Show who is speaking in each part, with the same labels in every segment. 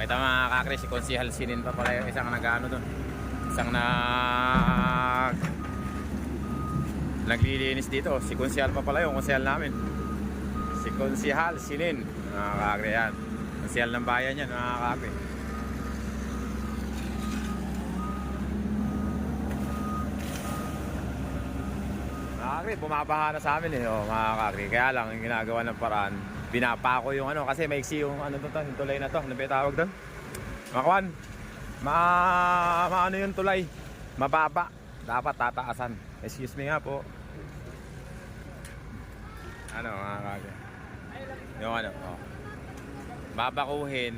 Speaker 1: Nakita mga kakri, si Konsihal Sinin pa pala yung isang nag-ano doon. Isang naglilinis dito. Si Konsihal pa pala yung Konsihal namin. Si Konsihal Sinin. Mga kakri yan. Konsihal ng bayan yan mga kakri. Mga kakri, bumabaha na sa amin mga kakri. Kaya lang yung ginagawa ng paraan, binapako yung kasi maiksi yung yung tulay na to. Ano ba yung tawag doon? Makawan. Maano yung tulay? Mababa. Dapat tataasan. Excuse me nga po. Mga kakri. Yung babakuhin.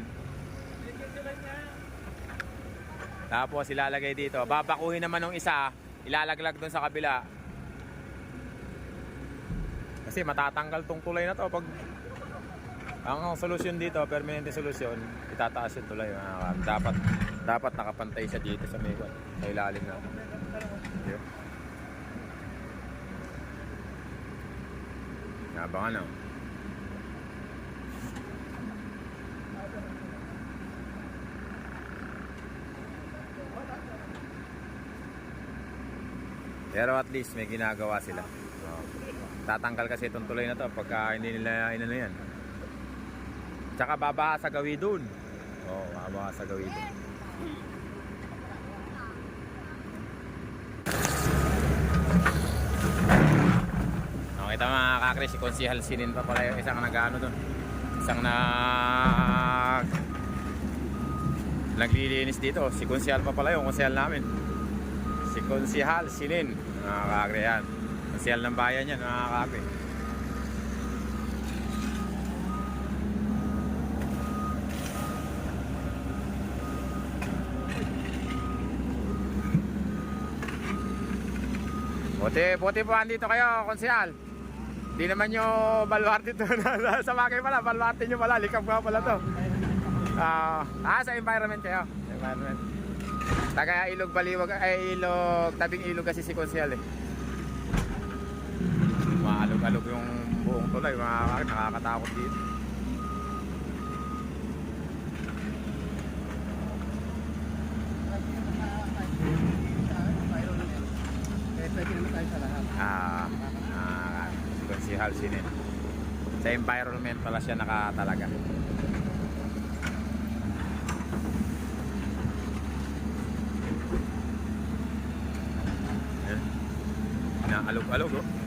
Speaker 1: Tapos ilalagay dito. Babakuhin naman ng isa. Ilalaglag doon sa kabila. Kasi matatanggal tong tulay na to pag ang solusyon dito, permanente solusyon, itataas yung tulay. Dapat nakapantay siya dito sa may sa ilalim na. Okay. Abangan Pero at least may ginagawa sila. Tatanggal kasi itong tulay na to pagka hindi nila yan. Tsaka babaha sa gawi dun. Babaha sa gawi dun. Nakita mga kakri, si Konsihal Sinin pa pala yung isang nag-ano dun. Isang naglilinis dito. Si Konsihal pa pala yung Konsihal namin. Si Konsihal Sinin. Mga kakri yan. Konsihal ng bayan yan mga kakri. Buti po andito kayo, Konsihal. Hindi naman nyo baluarte to. Sa bagay pala, baluarte nyo pala. Likap nga pala to. Sa environment kayo. Environment. Taga Ilog Baliwag, tabing ilog kasi si Konsihal Maalog-alog yung buong tulay. Nakakatakot dito.
Speaker 2: Pwede naman tayo sa lahat.
Speaker 1: Si Konsihal Sinin. Sa environment pala siya nakatalaga. Inaalog-alog